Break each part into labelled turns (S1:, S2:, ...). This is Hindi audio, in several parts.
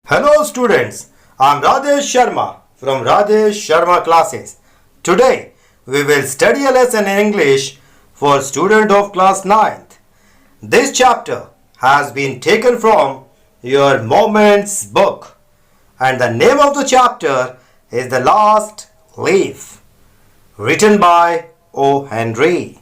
S1: Hello students, I am Rajesh Sharma from Rajesh Sharma classes. Today we will study a lesson in English for student of class 9th. This chapter has been taken from your Moments book and the name of the chapter is The Last Leaf, written by O. Henry.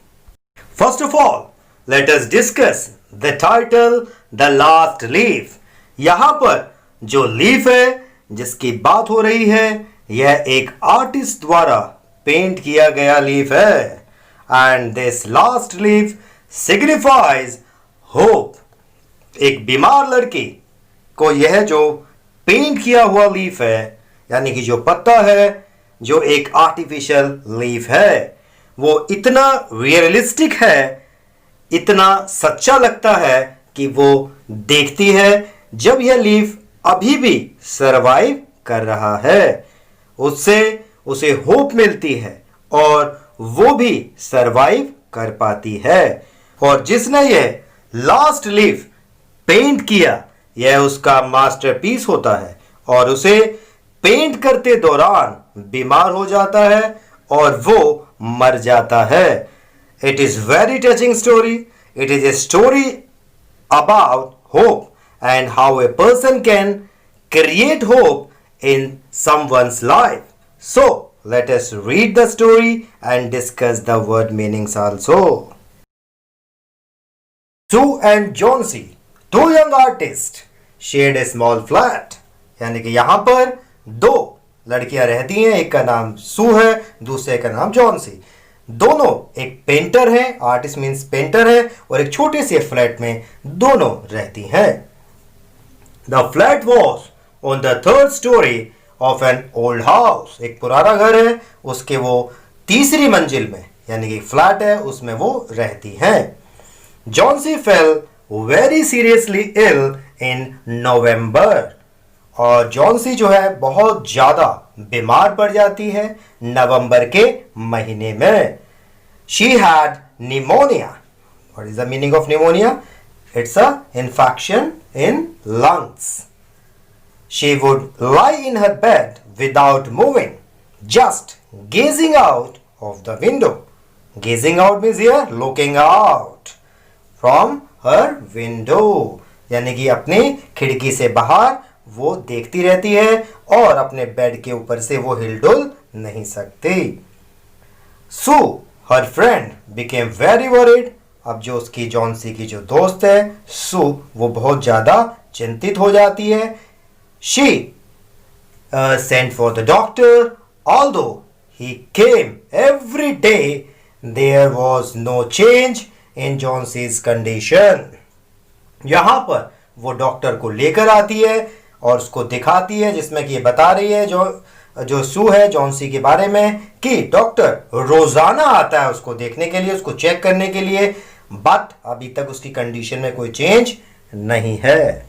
S1: First of all, let us discuss the title The Last Leaf. यहाँ पर जो लीफ है जिसकी बात हो रही है यह एक आर्टिस्ट द्वारा पेंट किया गया लीफ है and this last leaf signifies hope. एक बीमार लड़की को यह जो पेंट किया हुआ लीफ है यानी कि जो पत्ता है जो एक आर्टिफिशियल लीफ है वो इतना रियलिस्टिक है, इतना सच्चा लगता है कि वो देखती है जब यह लीफ अभी भी सरवाइव कर रहा है उससे उसे होप मिलती है और वो भी सरवाइव कर पाती है. और जिसने यह लास्ट लीफ पेंट किया यह उसका मास्टरपीस होता है और उसे पेंट करते दौरान बीमार हो जाता है और वो मर जाता है. It is very touching story. It is a story about hope and how a person can create hope in someone's life. So, let us read the story and discuss the word meanings also. Sue and Johnsy, two young artists, shared a small flat. यानी कि यहाँ पर दो लड़कियां रहती हैं, एक का नाम सू है, दूसरे का नाम जॉन्सी. दोनों एक पेंटर हैं, आर्टिस्ट मीन्स पेंटर है, और एक छोटे से फ्लैट में दोनों रहती हैं. The flat was on the third story of an old house. एक पुराना घर है, उसके वो तीसरी मंजिल में यानी कि फ्लैट है उसमें वो रहती हैं. Johnsy fell very seriously ill in November. और जॉन्सी जो है बहुत ज्यादा बीमार पड़ जाती है नवंबर के महीने में. She had pneumonia. What is the meaning of pneumonia? It's a infection in lungs. She would lie in her bed without moving, just gazing out of the window. Gazing out means here looking out from her window. यानी कि अपनी खिड़की से बाहर वो देखती रहती है और अपने बेड के ऊपर से वो हिलडुल नहीं सकती. Sue, her friend, became very worried. अब जो उसकी जॉन्सी की जो दोस्त है सू वो बहुत ज़्यादा चिंतित हो जाती है. She sent for the doctor. Although he came every day there was no change in Johnsy's condition. यहाँ पर वो डॉक्टर को लेकर आती है और उसको दिखाती है जिसमें कि ये बता रही है जो सू है जॉन्सी के बारे में कि डॉक्टर रोजाना आता है उसको देखने के लिए, उसको चेक करने के लिए, बट अभी तक उसकी कंडीशन में कोई चेंज नहीं है.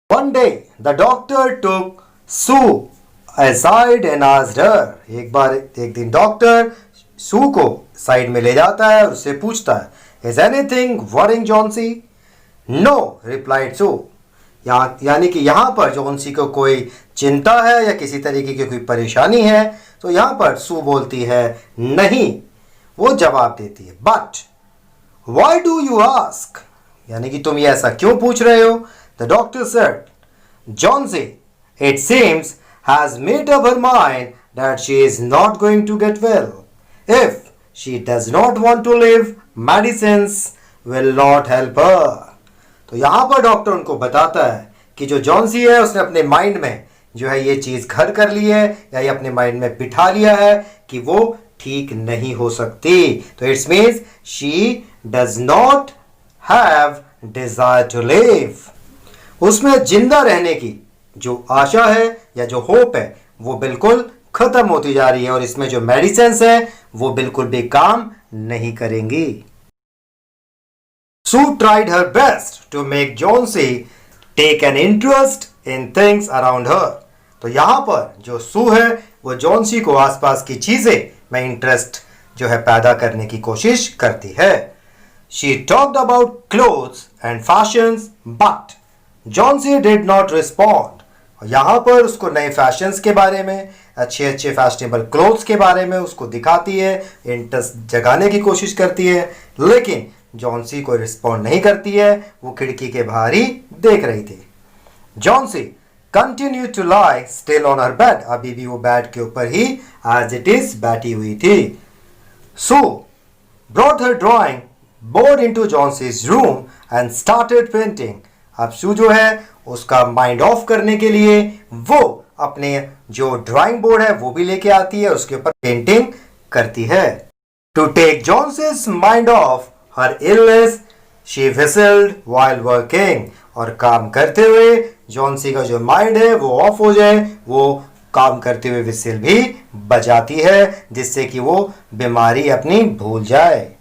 S1: One day the doctor took Sue aside and asked her. एक दिन डॉक्टर सू को साइड में ले जाता है और उससे पूछता है, Is anything worrying Johnsy? No, replied Sue. यानी कि यहाँ पर जॉन्सी को कोई चिंता है या किसी तरीके की कोई परेशानी है तो यहाँ पर सू बोलती है नहीं, वो जवाब देती है. But why do you ask, यानी कि तुम ये ऐसा क्यों पूछ रहे हो. The doctor said, Johnsy it seems has made up her mind that she is not going to get well. If she does not want to live, medicines will not help her. तो यहाँ पर डॉक्टर उनको बताता है कि जो जॉन्सी है उसने अपने माइंड में जो है ये चीज़ घर कर ली है या ये अपने माइंड में बिठा लिया है कि वो ठीक नहीं हो सकती. तो it's means she does not have desire to live. उसमें जिंदा रहने की जो आशा है या जो होप है वो बिल्कुल खत्म होती जा रही है और इसमें जो मेडिसिन है वो बिल्कुल भी काम नहीं करेंगी. Sue tried her best to make Johnsy take an interest in things around her. तो यहाँ पर जो सू है वो जॉन्सी को आसपास की चीजें में इंटरेस्ट जो है पैदा करने की कोशिश करती है। She talked about clothes and fashions but Johnsy did not respond. यहाँ पर उसको नए फैशंस के बारे में, अच्छे अच्छे फैशनेबल क्लोथ्स के बारे में उसको दिखाती है, इंटरेस्ट जगाने की कोशिश करती है, लेकिन जॉन्सी को रिस्पॉन्ड नहीं करती है। वो खिड़की के बाहर ही देख रही थी। Johnsy continue to lie still on her bed. अभी भी वो बेड के ऊपर ही एज इट इज बैठी हुई थी। Sue brought her drawing board into Johnsy's room and started painting. अब सू जो है उसका माइंड ऑफ करने के लिए वो अपने जो ड्राइंग बोर्ड है वो भी लेके आती है, उसके ऊपर पेंटिंग करती है। To take Johnsy's mind off her illness she whistled while working. और काम करते हुए जॉन्सी का जो माइंड है वो ऑफ हो जाए, वो काम करते हुए विसिल भी बजाती है, जिससे कि वो बीमारी अपनी भूल जाए।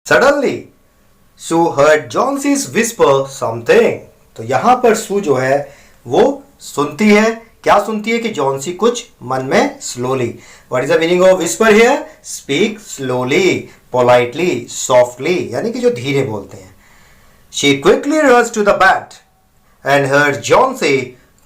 S1: सडनली सू हर्ड जॉन्सीज विस्पर समथिंग। तो यहां पर सू जो है वो सुनती है। क्या सुनती है? कि जॉन्सी कुछ मन में slowly. What is the meaning of whisper here? Speak slowly, politely, softly, यानी कि जो धीरे बोलते हैं। She quickly runs to the bed and heard Johnsy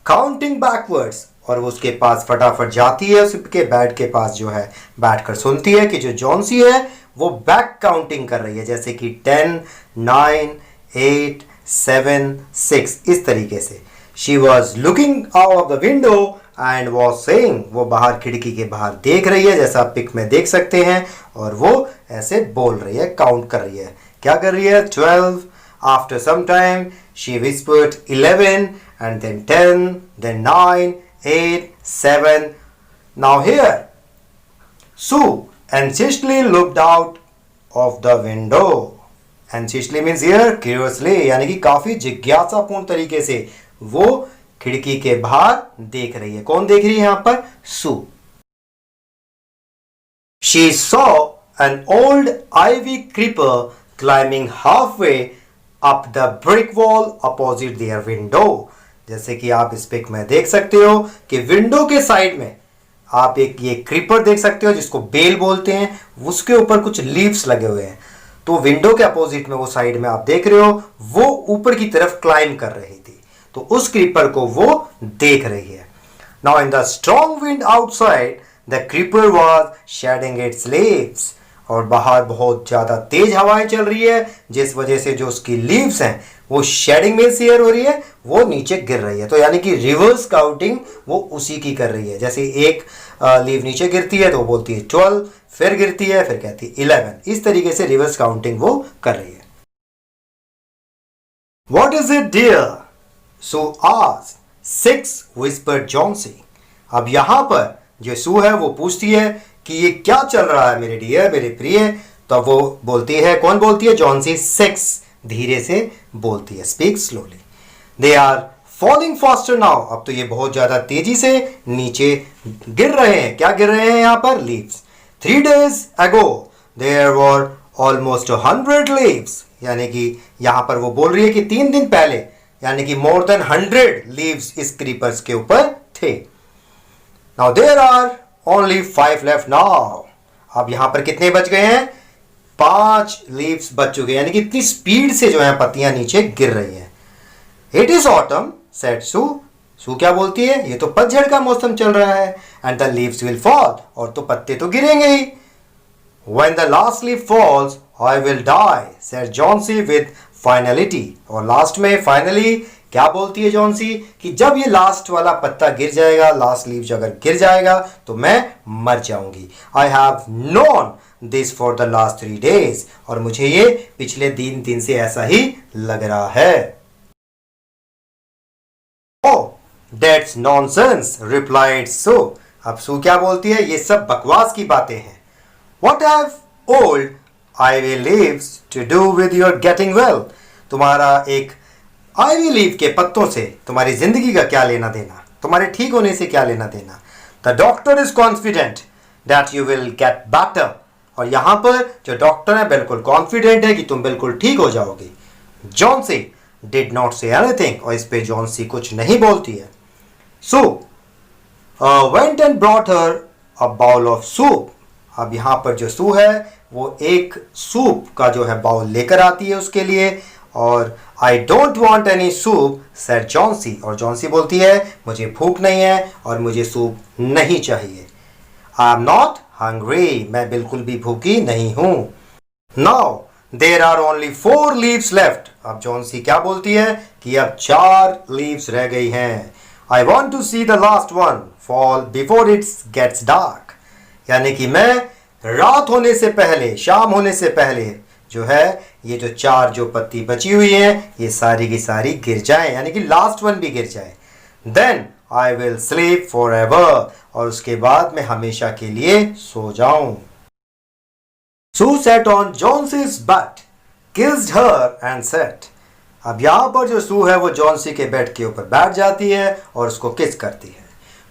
S1: counting backwards. और वो उसके पास फटाफट जाती है, उसके बेड के पास जो है बैठकर सुनती है कि जो जॉन्सी है वो बैक काउंटिंग कर रही है, जैसे कि 10, 9, 8, 7, 6 इस तरीके से। She was looking out of the window and was saying. वो बाहर खिड़की के बाहर देख रही है, जैसा आप पिक में देख सकते हैं, और वो ऐसे बोल रही है, काउंट कर रही है। क्या कर रही है? 12। After some time she whispered 11 and then 10, then 9, 8, 7. Now here, Sue anxiously looked out of the window. Anxiously means here curiously, यानी कि काफी जिज्ञासापूर्ण तरीके से वो खिड़की के बाहर देख रही है। कौन देख रही है यहाँ पर? Sue. She saw an old ivy creeper climbing halfway up the brick wall opposite their window. जैसे कि आप इस पिक में देख सकते हो कि विंडो के साइड में आप एक ये क्रीपर देख सकते हो जिसको बेल बोलते हैं, उसके ऊपर कुछ लीव्स लगे हुए हैं। तो विंडो के अपोजिट में वो साइड में आप देख रहे हो वो ऊपर की तरफ क्लाइम कर रही थी, तो उस क्रीपर को वो देख रही है। Now in the strong wind outside the creeper was shading its leaves. और बाहर बहुत ज्यादा तेज हवाएं चल रही है, जिस वजह से जो उसकी लीव्स हैं वो शेडिंग में शेयर हो रही है, वो नीचे गिर रही है। तो यानी कि रिवर्स काउंटिंग वो उसी की कर रही है। जैसे एक लीव नीचे गिरती है तो वो बोलती है 12, फिर गिरती है, फिर कहती है 11। इस तरीके से रिवर्स काउंटिंग वो कर रही है। What is it, dear? Sue asked. 6, whispered Johnsy. अब यहां पर जो सू है वो पूछती है कि ये क्या चल रहा है मेरे डियर, मेरे प्रिय। तो वो बोलती है, कौन बोलती है? जॉन्सी 6 धीरे से बोलती है, speak slowly. They are falling faster now. अब तो ये बहुत ज्यादा तेजी से नीचे गिर रहे हैं। क्या गिर रहे हैं यहाँ पर? Leaves. 3 days ago there were almost 100 leaves। यानी कि यहां पर वो बोल रही है कि 3 दिन पहले, यानी कि more than 100 leaves इस क्रीपर्स के ऊपर थे। Now there are only 5 left now। अब यहां पर कितने बच गए हैं? 5 लीव्स बच चुके हैं, यानी कि इतनी स्पीड से जो है पत्तियां नीचे गिर रही हैं। इट इज ऑटम सेड सू। सू क्या बोलती है? ये तो पतझड़ का मौसम चल रहा है। And the leaves will fall. और तो पत्ते तो गिरेंगे ही। When the last leaf falls I will die said Johnsy with finality. और लास्ट में फाइनली क्या बोलती है जॉन्सी? कि जब ये लास्ट वाला पत्ता गिर जाएगा, लास्ट लीव जो अगर गिर जाएगा तो मैं मर जाऊंगी। I have known this for the last 3 days। और मुझे ये पिछले 3 दिन से ऐसा ही लग रहा है। ओह दैट्स नॉनसेंस रिप्लाइड सू। अब सू क्या बोलती है? ये सब बकवास की बातें हैं। What have old ivy leaves to do with your getting well. तुम्हारा एक आईवी लीफ के पत्तों से तुम्हारी जिंदगी का क्या लेना देना, तुम्हारे ठीक होने से क्या लेना देना। The doctor is confident that you will get better. और यहां पर जो डॉक्टर है बिल्कुल कॉन्फिडेंट है कि तुम बिल्कुल ठीक हो जाओगे। Johnsy did not say anything, और इस पे जॉन्सी कुछ नहीं बोलती है. Sue went and brought her a bowl of soup. अब यहाँ पर जो सू है वो एक सूप का जो है बाउल लेकर आती है उसके लिए. और I don't want any soup said Johnsy, और जॉन्सी बोलती है मुझे भूख नहीं है और मुझे सूप नहीं चाहिए. आई एम नॉट हंग्री, मैं बिल्कुल भी भूखी नहीं हूँ. Now there are only 4 leaves left. अब जॉन्सी क्या बोलती है कि अब 4 लीव्स रह गई हैं. I want to see the last one fall before its gets dark, यानी कि मैं रात होने से पहले, शाम होने से पहले जो है ये जो 4 जो पत्ती बची हुई हैं ये सारी की सारी गिर जाए, यानी कि लास्ट वन भी गिर जाए. Then I will sleep forever, और उसके बाद मैं हमेशा के लिए सो जाऊं. Sue sat on Johnsy's bed kissed her and sat. अब यहां पर जो सू है वो जॉन्सी के बेड के ऊपर बैठ जाती है और उसको किस करती है.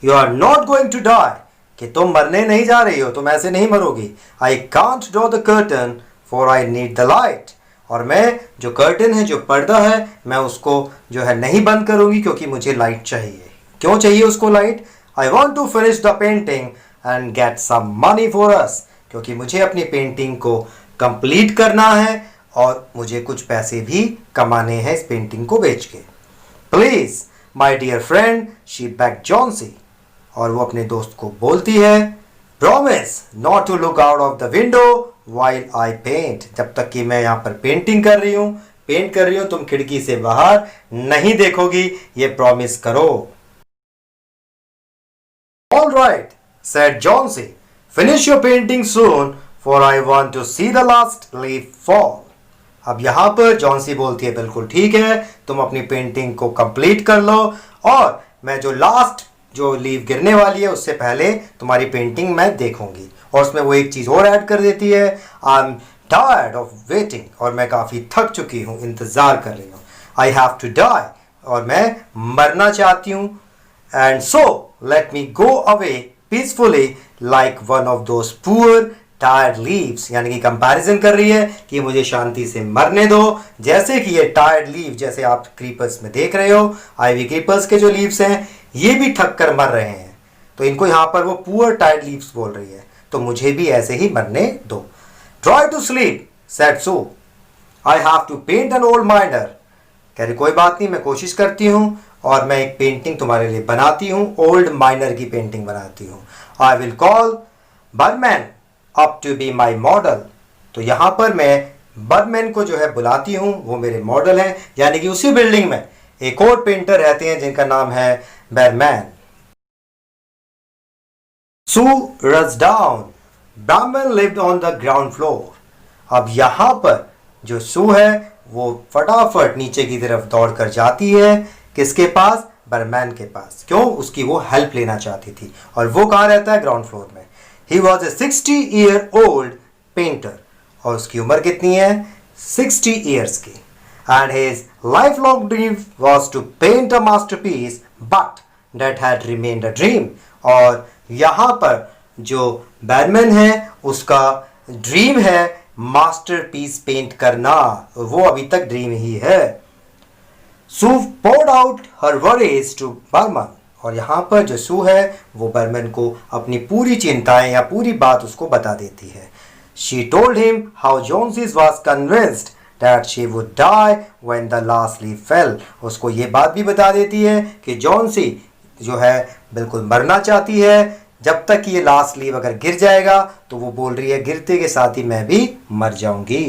S1: You are not going to die, कि तुम मरने नहीं जा रही हो, तुम ऐसे नहीं मरोगी. I can't draw the curtain for I need the light, और मैं जो कर्टन है, जो पर्दा है, मैं उसको जो है नहीं बंद करूंगी क्योंकि मुझे लाइट चाहिए. क्यों चाहिए उसको light? I want to finish the painting and get some money for us, क्योंकि मुझे अपनी पेंटिंग को कंप्लीट करना है और मुझे कुछ पैसे भी कमाने हैं इस पेंटिंग को बेच के. Please my dear friend, she beg Johnsy, और वो अपने दोस्त को बोलती है promise not to look out of the window while I paint, जब तक कि मैं यहाँ पर पेंट कर रही हूँ तुम खिड़की से बाहर नहीं देखोगी, ये प्रॉमिस करो. All right said Johnsy, finish your painting soon for I want to see the last leaf fall. अब यहाँ पर जॉन्सी बोलती है बिल्कुल ठीक है, तुम अपनी पेंटिंग को कंप्लीट कर लो और मैं जो लास्ट जो लीफ गिरने वाली है उससे पहले तुम्हारी पेंटिंग मैं देखूंगी. और उसमें वो एक चीज़ और ऐड कर देती है, I am tired of waiting, और मैं काफ़ी थक चुकी हूँ, इंतज़ार कर रही हूँ. आई हैव टू डाई, और मैं मरना चाहती हूँ. And so let me go away peacefully like one of those poor tired leaves, यानी कि कंपैरिजन कर रही है कि मुझे शांति से मरने दो, जैसे कि ये टायर्ड लीव जैसे आप क्रीपर्स में देख रहे हो, आईवी क्रीपर्स के जो लीव्स हैं ये भी थक कर मर रहे हैं, तो इनको यहाँ पर वो पुअर टायर्ड लीव्स बोल रही है, तो मुझे भी ऐसे ही मरने दो. Try to sleep said Sue, I have to paint an old miner. कह रही कोई बात नहीं, मैं कोशिश करती हूँ और मैं एक पेंटिंग तुम्हारे लिए बनाती हूँ, ओल्ड माइनर की पेंटिंग बनाती हूँ. I will call Behrman up to be my model. तो यहाँ पर मैं बर्मैन को जो है बुलाती हूँ, वो मेरे मॉडल हैं, यानी कि उसी बिल्डिंग में एक और पेंटर रहते हैं जिनका नाम है बर्मैन. सू रस डाउन, ब्राह्मण lived on the ground floor. अब यहाँ पर जो सू है वो फटाफट नीचे की तरफ दौड़ कर जाती है, किसके पास? बर्मैन के पास. क्यों? उसकी वो हेल्प लेना चाहती थी, और वो कहाँ रहता है? ग्राउंड फ्लोर में. He was a 60-year-old painter, और उसकी उम्र कितनी है? 60 ईयर्स की. And his life long dream was to paint a masterpiece but that had remained a dream. और यहाँ पर जो बैरमैन है उसका ड्रीम है मास्टरपीस पेंट करना, वो अभी तक ड्रीम ही है. सू poured out her worries to Burman, और यहाँ पर जो सू है वो बर्मन को अपनी पूरी चिंताएं या पूरी बात उसको बता देती है. She told him how Jonesy was convinced that she would die when the last leaf fell. उसको ये बात भी बता देती है कि जॉन्सी जो है बिल्कुल मरना चाहती है, जब तक ये लास्ट लीफ अगर गिर जाएगा तो वो बोल रही है गिरते के साथ ही मैं भी मर जाऊंगी.